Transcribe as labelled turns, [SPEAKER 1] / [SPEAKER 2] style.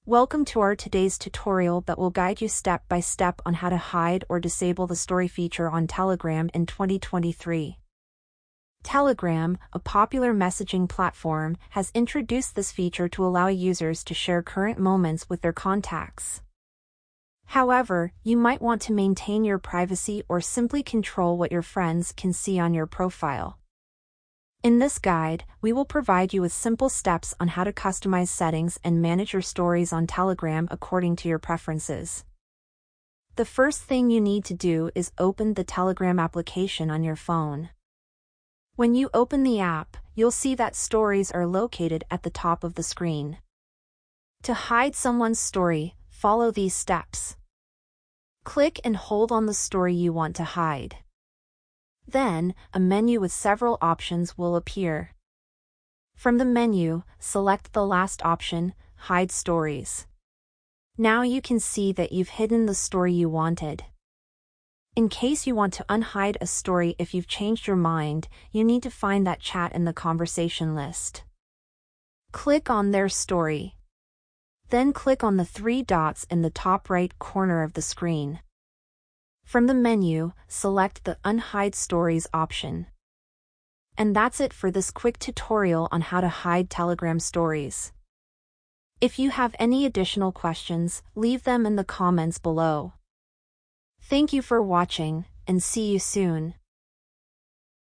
[SPEAKER 1] Welcome to our today's tutorial that will guide you step by step on how to hide or disable the story feature on Telegram in 2023. Telegram, a popular messaging platform, has introduced this feature to allow users to share current moments with their contacts. However, you might want to maintain your privacy or simply control what your friends can see on your profile. In this guide, we will provide you with simple steps on how to customize settings and manage your stories on Telegram according to your preferences. The first thing you need to do is open the Telegram application on your phone. When you open the app, you'll see that stories are located at the top of the screen. To hide someone's story, follow these steps. Click and hold on the story you want to hide. Then, a menu with several options will appear. From the menu, select the last option, Hide Stories. Now you can see that you've hidden the story you wanted. In case you want to unhide a story if you've changed your mind, you need to find that chat in the conversation list. Click on their story. Then click on the three dots in the top right corner of the screen. From the menu, select the Unhide Stories option. And that's it for this quick tutorial on how to hide Telegram stories. If you have any additional questions, leave them in the comments below. Thank you for watching, and see you soon.